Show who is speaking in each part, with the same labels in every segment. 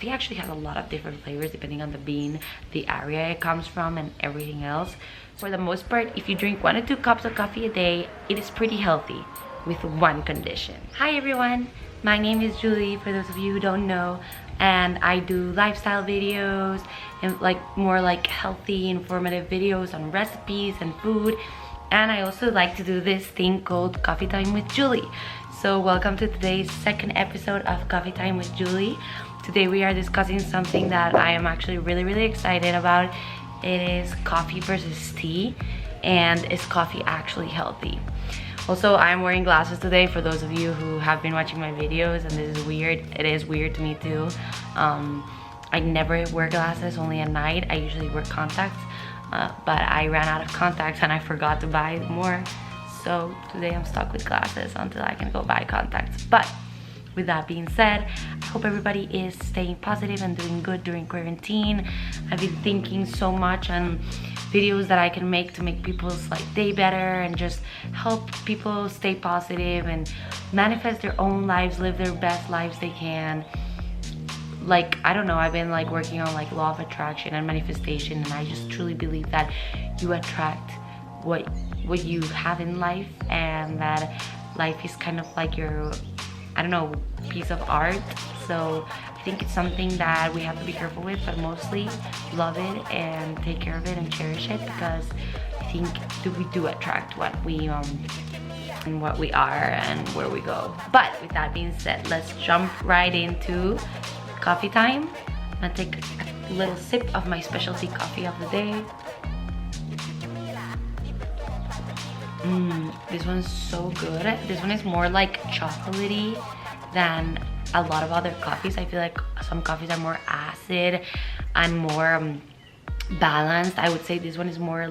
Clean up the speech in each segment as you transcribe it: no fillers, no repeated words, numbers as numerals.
Speaker 1: coffee actually has a lot of different flavors depending on the bean, the area it comes from, and everything else. For the most part, if you drink 1 to 2 cups of coffee a day, it is pretty healthy, with one condition. Hi everyone, my name is Julie, for those of you who don't know, and I do lifestyle videos and more like healthy, informative videos on recipes and food. And I also like to do this thing called Coffee Time with Julie. So welcome to today's second episode of Coffee Time with Julie. Today we are discussing something that I am actually really excited about. It is coffee versus tea, and is coffee actually healthy? Also, I'm wearing glasses today for those of you who have been watching my videos, and this is weird. It is weird to me too. I never wear glasses, only at night. I usually wear contacts, but I ran out of contacts and I forgot to buy more. So today I'm stuck with glasses until I can go buy contacts. But with that being said, I hope everybody is staying positive and doing good during quarantine. I've been thinking so much on videos that I can make to make people's day better and just help people stay positive and manifest their own lives, live their best lives they can. I don't know, I've been working on law of attraction and manifestation, and I just truly believe that you attract what you have in life, and that life is kind of like your, I don't know, piece of art. So I think it's something that we have to be careful with, but mostly love it and take care of it and cherish it, because I think we do attract what we and what we are and where we go. But with that being said, let's jump right into coffee time. I'm gonna take a little sip of my specialty coffee of the day. This one's so good. This one is more chocolatey than a lot of other coffees. I feel like some coffees are more acid and more balanced. I would say this one is more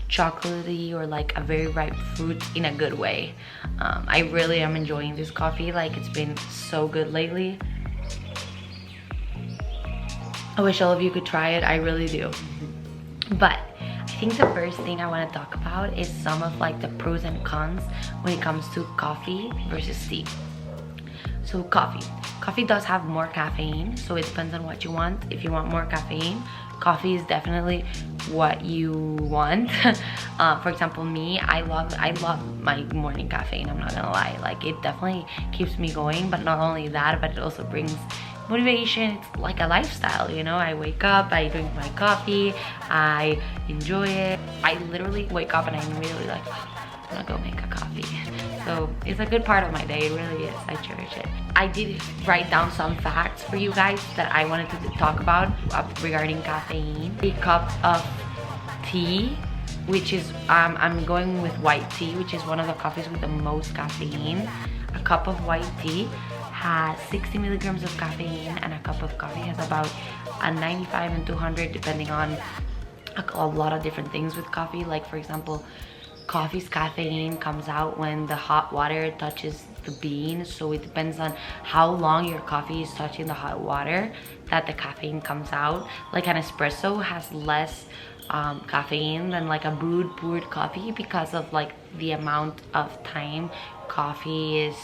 Speaker 1: chocolatey, or a very ripe fruit in a good way. I really am enjoying this coffee. It's been so good lately. I wish all of you could try it. I really do. But I think the first thing I want to talk about is some of the pros and cons when it comes to coffee versus tea. So coffee does have more caffeine, so it depends on what you want. If you want more caffeine, coffee is definitely what you want. For example, me, I love my morning caffeine, I'm not gonna lie. It definitely keeps me going, but not only that, but it also brings motivation. It's like a lifestyle, you know. I wake up, I drink my coffee, I enjoy it. I literally wake up and I'm immediately I'm gonna go make a coffee. So it's a good part of my day, it really is. I cherish it. I did write down some facts for you guys that I wanted to talk about regarding caffeine. A cup of tea, which is I'm going with white tea, which is one of the coffees with the most caffeine. A cup of white tea has 60 milligrams of caffeine, and a cup of coffee has about a 95 and 200, depending on a lot of different things with coffee. For example, coffee's caffeine comes out when the hot water touches the bean, so it depends on how long your coffee is touching the hot water that the caffeine comes out. An espresso has less caffeine than a brewed coffee, because of the amount of time coffee is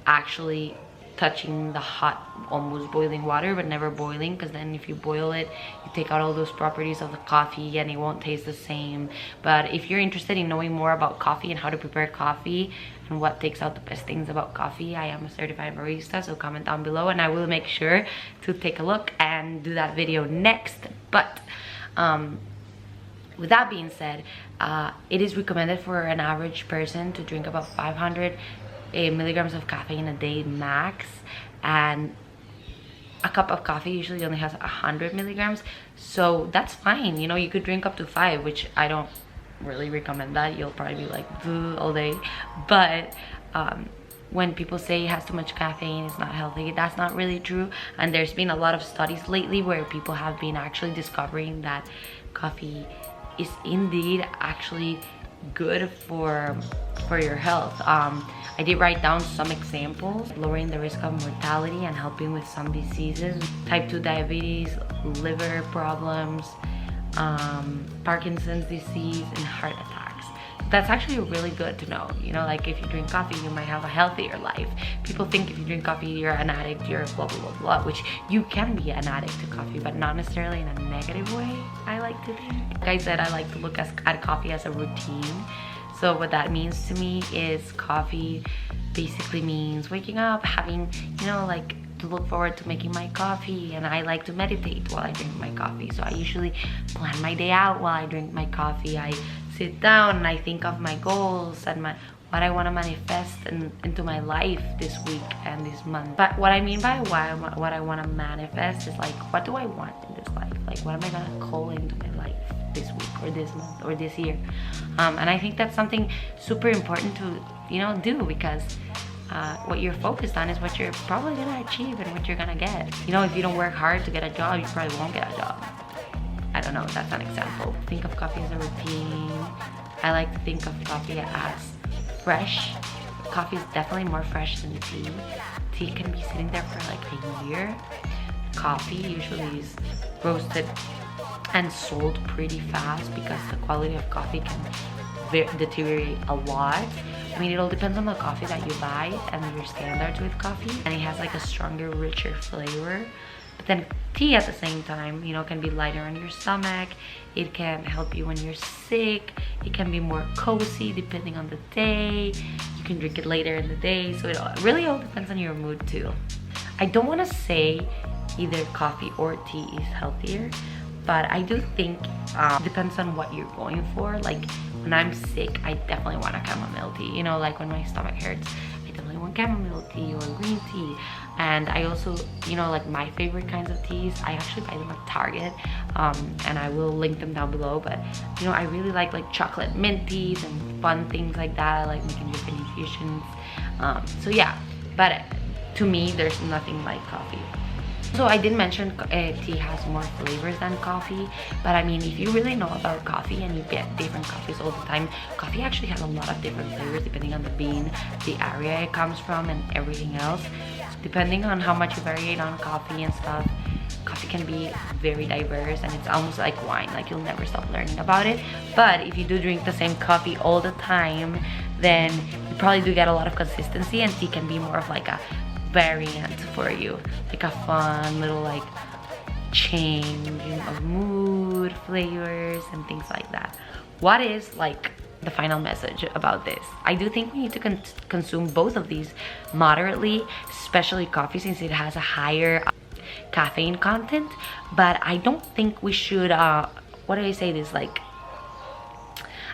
Speaker 1: actually touching the hot, almost boiling water, but never boiling, because then if you boil it, you take out all those properties of the coffee and it won't taste the same. But if you're interested in knowing more about coffee and how to prepare coffee and what takes out the best things about coffee, I am a certified barista, so comment down below and I will make sure to take a look and do that video next. But with that being said, it is recommended for an average person to drink about 500 milligrams of caffeine a day max, and a cup of coffee usually only has 100 milligrams, so that's fine. You know, you could drink up to 5, which I don't really recommend that. You'll probably be all day. But when people say it has too much caffeine, it's not healthy, that's not really true. And there's been a lot of studies lately where people have been actually discovering that coffee is indeed actually good for your health. I did write down some examples: lowering the risk of mortality and helping with some diseases, type 2 diabetes, liver problems, Parkinson's disease, and heart attacks. that's actually really good to know. You know, like if you drink coffee, you might have a healthier life. People think if you drink coffee, you're an addict, you're blah, blah, blah, blah, which you can be an addict to coffee, but not necessarily in a negative way, I like to think. Like I said, I like to look at coffee as a routine. So what that means to me is coffee basically means waking up, having, you know, like to look forward to making my coffee, and I like to meditate while I drink my coffee. So I usually plan my day out while I drink my coffee. I sit down and I think of my goals and what I want to manifest into my life this week and this month. But what I mean by what I want to manifest is like, what do I want in this life? Like, what am I gonna call into my life this week or this month or this year? And I think that's something super important to, you know, do, because what you're focused on is what you're probably gonna achieve and what you're gonna get. You know, if you don't work hard to get a job, you probably won't get a job. I don't know, that's an example. Think of coffee as a routine. I like to think of coffee as fresh. Coffee is definitely more fresh than tea. Tea can be sitting there for like a year. Coffee usually is roasted and sold pretty fast because the quality of coffee can deteriorate a lot. I mean, it all depends on the coffee that you buy and your standards with coffee, and it has like a stronger, richer flavor. But then tea at the same time, you know, can be lighter on your stomach. It can help you when you're sick. It can be more cozy depending on the day. You can drink it later in the day. So it really all depends on your mood too. I don't want to say either coffee or tea is healthier, but I do think depends on what you're going for. Like when I'm sick, I definitely want a chamomile tea. You know, like when my stomach hurts, I definitely want chamomile tea or green tea. And I also, you know, like my favorite kinds of teas, I actually buy them at Target, and I will link them down below. But you know, I really like chocolate mint teas and fun things like that. I like making different infusions. So yeah, but to me, there's nothing like coffee. So I did mention tea has more flavors than coffee, but I mean, if you really know about coffee and you get different coffees all the time, coffee actually has a lot of different flavors depending on the bean, the area it comes from, and everything else. So depending on how much you variate on coffee and stuff, coffee can be very diverse, and it's almost like wine, like you'll never stop learning about it. But if you do drink the same coffee all the time, then you probably do get a lot of consistency, and tea can be more of like a variant for you, like a fun little like change of mood, flavors, and things like that. What is like the final message about this? I do think we need to consume both of these moderately, especially coffee, since it has a higher caffeine content. But I don't think we should what do I say this, like,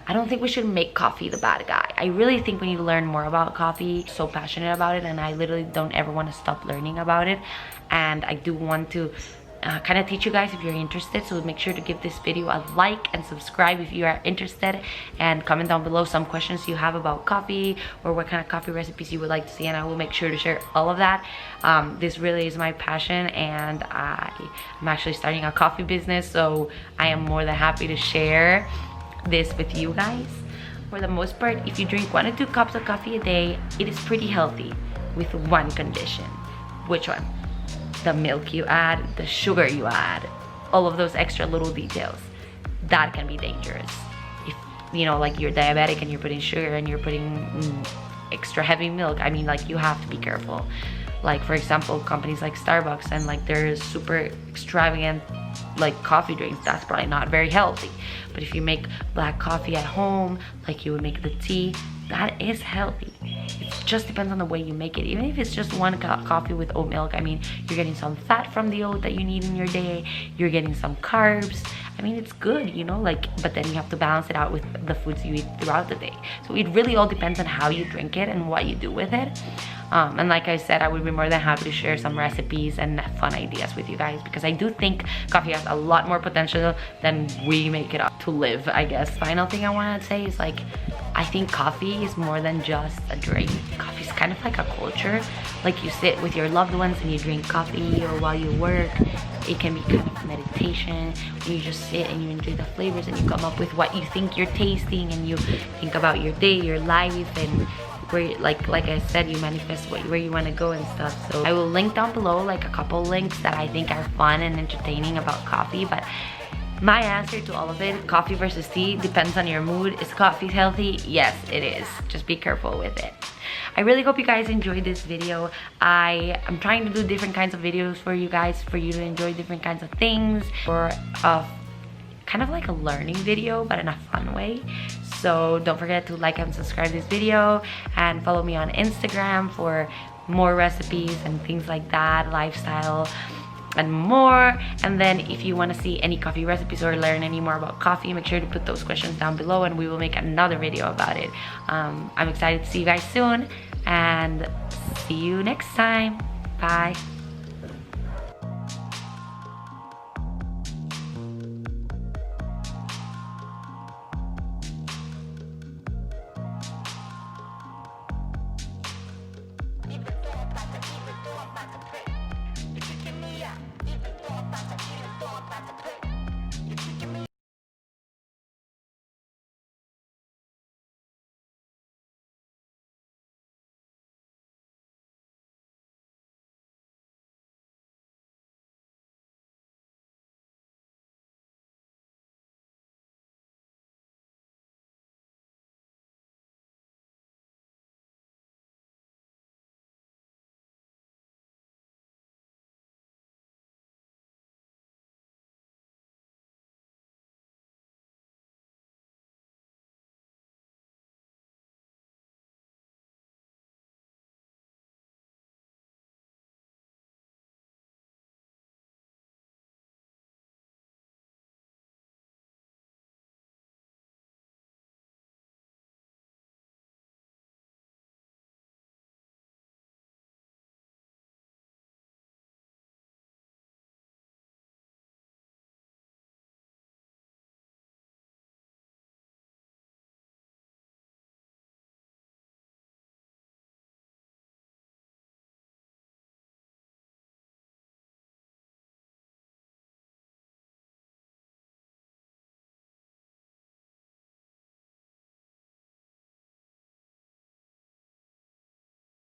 Speaker 1: I don't think we should make coffee the bad guy. I really think we need to learn more about coffee. So passionate about it, and I literally don't ever want to stop learning about it. And I do want to kind of teach you guys if you're interested. So make sure to give this video a like and subscribe if you are interested, and comment down below some questions you have about coffee or what kind of coffee recipes you would like to see, and I will make sure to share all of that. This really is my passion, and I'm actually starting a coffee business, so I am more than happy to share this with you guys. For the most part, if you drink 1 to 2 cups of coffee a day, it is pretty healthy, with one condition. Which one? The milk you add, the sugar you add, all of those extra little details. That can be dangerous. If, you know, like you're diabetic and you're putting sugar and you're putting extra heavy milk, I mean, like, you have to be careful. Like, for example, companies like Starbucks and like their super extravagant like coffee drinks, that's probably not very healthy. But if you make black coffee at home, like you would make the tea, that is healthy. It just depends on the way you make it. Even if it's just 1 cup coffee with oat milk, I mean, you're getting some fat from the oat that you need in your day, you're getting some carbs. I mean, it's good, you know, like, but then you have to balance it out with the foods you eat throughout the day. So it really all depends on how you drink it and what you do with it. And like I said, I would be more than happy to share some recipes and fun ideas with you guys, because I do think coffee has a lot more potential than we make it up to live, I guess. Final thing I want to say is, like, I think coffee is more than just a drink. Coffee is kind of like a culture. Like, you sit with your loved ones and you drink coffee, or while you work, it can be kind of meditation, when you just sit and you enjoy the flavors and you come up with what you think you're tasting, and you think about your day, your life, and where, like I said, you manifest where you want to go and stuff. So I will link down below like a couple links that I think are fun and entertaining about coffee. But My answer to all of it, coffee versus tea, depends on your mood. Is coffee healthy? Yes, it is. Just be careful with it. I really hope you guys enjoyed this video. I'm trying to do different kinds of videos for you guys, for you to enjoy different kinds of things, or kind of like a learning video, but in a fun way. So don't forget to like and subscribe this video, and follow me on Instagram for more recipes and things like that, lifestyle and more. And then if you want to see any coffee recipes or learn any more about coffee, make sure to put those questions down below and we will make another video about it. I'm excited to see you guys soon, and see you next time. Bye.